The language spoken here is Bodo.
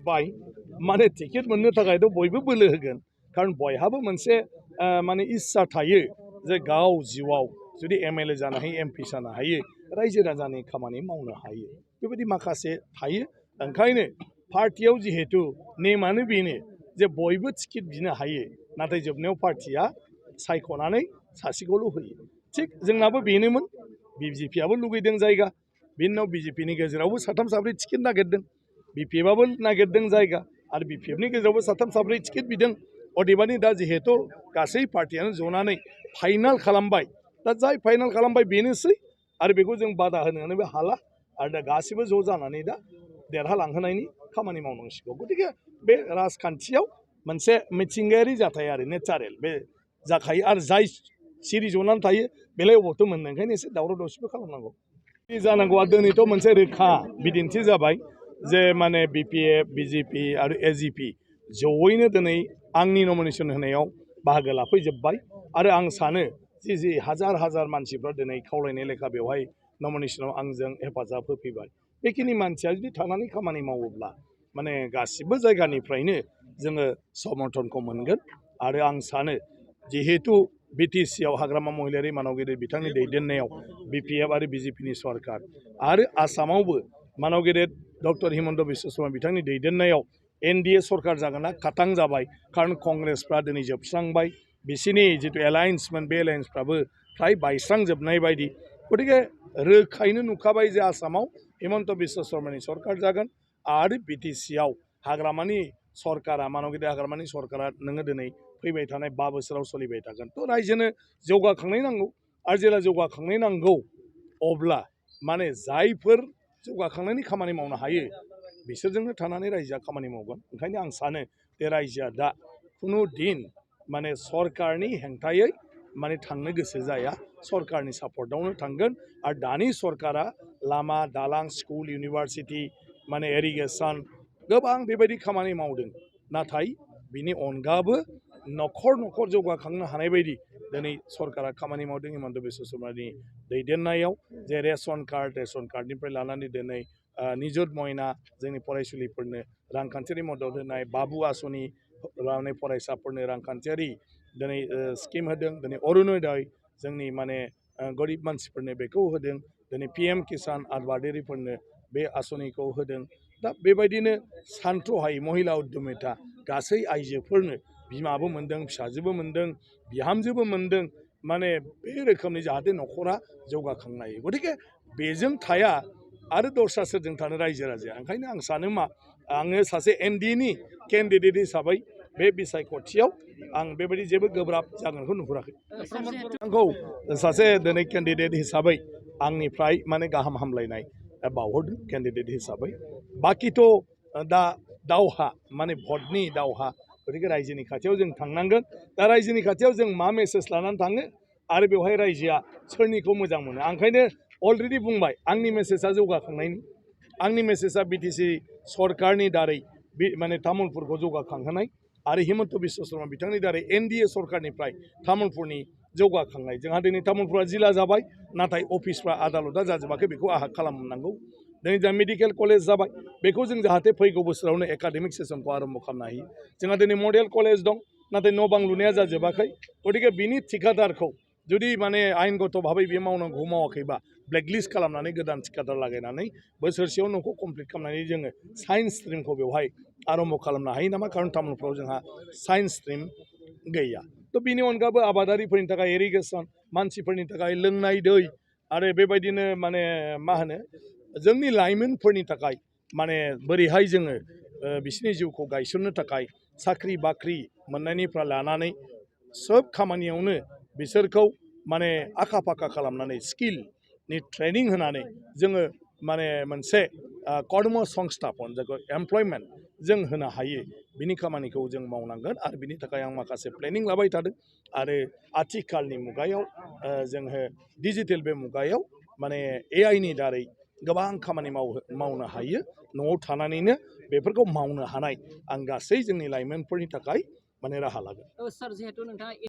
जोब्बाय माने टिकेट मोननो थाखायथ' बयबो बोलो होगोन कारण बयहाबो मोनसे माने इस्सा थायो जे गाव जिउआव जुदि एमएलए जानो हायो एमपि जानो हायो रायजो राजानि खामानि मावनो हायो बेबायदि माखासे थायो ओंखायनो पार्टियाव जिहेतु नेमानो बेनो जे बयबो टिकेट बिनो हायो नाथाय जोबनायाव पार्टिया सायख'नानै सासेखौल' होयो थिग जोंनाबो बेनोमोन बिजेपिआबो लुगैदों जायगा बिनि उनाव बिजेपिनि गेजेरावबो साथाम साब्रै टिकेट नागिरदों बिपिएफआबो नागिरदों जायगा आरो बिपिएफनि गेजेरावबो साथाम साब्रै टिकेट बिदों अदेबानि दा जिहेतु गासै पार्टियानो जनानै फाइनाल खालामबाय दा जाय फाइनाल खालामबाय बेनोसै आरो बेखौ जों बादा होनोबो हाला आरो दा गासिबो ज' जानानै दा देरहालांहोनायनि खामानि मावनांसिगौ गतिके बे राजखान्थियाव मोनसे मिथिंगायारि जाथाय आरो नेचारेल बे जाखायो आरो जाय सिरि जनानै थायो बेलाय अबावथो मोननो ओंखायनो एसे दावराव दावसिबो खालामनांगौ जानांगौआ दिनैथ' मोनसे रोखा बिदिन्थि जाबाय जे माने बिपिएफ बिजेपि आरो एजिपि जयैनो दिनै आंनि नमिनेसन होनायाव बाहागो लाफैजोब्बाय आरो आं सानो जि हाजार हाजार मानसिफ्रा दिनै खावलायनाय लेखा बेवहाय नमिनेसनाव आंजों हेफाजाब होफैबाय बेखिनि मानसिया जुदि थांनानै खामानि मावोब्ला माने गासिबो जायगानिफ्रायनो जोङो समर्थनखौ मोनगोन आरो आं सानो जिहेतु बिटिसिआव हाग्रामा महिलारि मानव गेदेर बिथांनि दैदेननायाव बिपिएफ आरो बिजेपिनि सरकार आरो आसामावबो मानव गेदेर डक्टर हिमन्त बिश्व शर्मा बिथांनि दैदेननायाव एनडिए सरकार जागोना खातां जाबाय कारण कंग्रेसफ्रा दिनै जोबस्रांबाय बिसिनि जितु एलायन्समोन बे एलायन्सफ्राबो फ्राय बायस्रांजोबनाय बायदि गतिके रोखायैनो नुखाबाय जे आसामाव हिमन्त बिश्व शर्मानि सरकार जागोन आरो बिटिसिआव हाग्रामानि सरकारा मानव गेदेर हाग्रामानि सरकारा नोङो दिनै फैबाय थानाय 5 बोसोराव सोलिबाय थागोन थ' रायजोनो जौगाखांनाय नांगौ आरो जेला जौगाखांनाय नांगौ अब्ला माने जायफोर जौगाखांनायनि खामानि मावनो हायो बिसोरजोंनो थानानै रायजोआ खामानि मावगोन ओंखायनो आं सानो बे रायजोआ दा खुनु दिन माने सरकारनि हेंथायै माने थांनो गोसो जाया सरकारनि सापर्टआवनो थांगोन आरो दानि सरकारा लामा दालां स्कुल इउनिभारसिटि माने इरिगेसन गोबां बेबायदि खामानि मावदों नाथाय बिनि अनगाबो नखर नखर जौगाखांनो हानाय बायदि दिनै सरकारा खामानि मावदों हिमन्त बिश्व शर्मानि दैदेननायाव जे रेशन कार्डनिफ्राय लानानै दिनै निजुत मयना जोंनि फरायसुलिफोरनो रांखान्थियारि मदद होनाय बाबु आसनि लानानै फरायसाफोरनो रांखान्थियारि दिनै स्किम होदों दिनै अरुणोदय जोंनि माने गरिब मानसिफोरनो बेखौ होदों दिनै पिएम किसान आबादारिफोरनो बे आसनिखौ होदों दा बेबायदिनो सानथ्र'हायै महिला उद्यमिता गासै आइजोफोरनो बिमाबो मोन्दों फिसाजोबो मोन्दों बिहामजोबो मोन्दों माने बे रोखोमनि जाहाथे न'खरा जौगाखांनो हायो गतिके बेजों थाया आरो दस्रा सोरजों थानो रायजो राजाया ओंखायनो आं सानो मा आङो सासे एनडिएनि केन्डिडेट हिसाबै बे बिसायख'थियाव आं बेबायदि जेबो गोब्राब जागोनखौ नुहुराखै आंखौ सासे दिनै केन्डिडेट हिसाबै आंनिफ्राय माने गाहाम हामलायनाय बावहरदों केन्डिडेट हिसाबै बाखिथ' दा दावहा माने भटनि दावहा गतिके रायजोनि खाथियाव जों थांनांगोन दा रायजोनि खाथियाव जों मा मेसेज लानानै थाङो आरो बेवहाय रायजोआ सोरनिखौ मोजां मोनो ओंखायनो अलरेडि बुंबाय आंनि मेसेजआ जौगाखांनायनि आंनि मेसेजआ बिटिसि सरकारनि दारै माने तामुलपुरखौ जौगाखांहोनाय आरो हिमन्त बिश्व शर्मा बिथांनि दारै एनडिए सरकारनिफ्राय तामुलपुरनि जौगाखांनाय जोंहा दिनै तामुलपुरा जिल्ला जाबाय नाथाय अफिसफ्रा आदालतआ जाजोबाखै बेखौ आहा खालामनांगौ दिनै जा मेडिकेल कलेज जाबाय बेखौ जों जाहाथे फैगौ बोसोरावनो एकाडेमिक सेसनखौ आरम्भ खालामनो हायो जोंहा दिनै मडेल कलेज दं नाथाय न' बां लुनाया जाजोबाखै गतिके बिनि थिखादारखौ जुदि माने आयेनगत भाबै बे मावनांगौ मावाखैबा ब्लेकलिस्ट खालामनानै गोदान थिखादार लागायनानै बोसोरसेयाव न'खौ कमप्लिट खालामनानै जोङो साइन्स स्ट्रिमखौ बेवहाय आरम्भ खालामनो हायो नामा कारण तामुलपुराव जोंहा साइन्स स्ट्रिम गैया थ' बिनि अनगाबो आबादारिफोरनि थाखाय इरिगेसन मानसिफोरनि थाखाय लोंनाय दै आरो बेबायदिनो माने मा होनो जोंनि लाइमोनफोरनि थाखाय माने बोरैहाय जोङो बिसोरनि जिउखौ गायसननो थाखाय साख्रि बाख्रि मोननायनिफ्राय लानानै सोब खामानियावनो बिसोरखौ माने आखा फाखा खालामनानै स्किलनि ट्रेनिं होनानै जोङो माने मोनसे कर्म संस्थापन जायखौ एमप्लयमेन्ट जों होनो हायो बिनि खामानिखौ जों मावनांगोन आरो बिनि थाखाय आं माखासे प्लेनिं लाबाय थादों आरो आथिखालनि मुगायाव जोङो डिजिटेल बे मुगायाव माने एआइनि दारै गोबां खामानि मावनो हायो न'आव थानानैनो बेफोरखौ मावनो हानाय आं गासै जोंनि लाइमोनफोरनि थाखाय माने राहा लागोन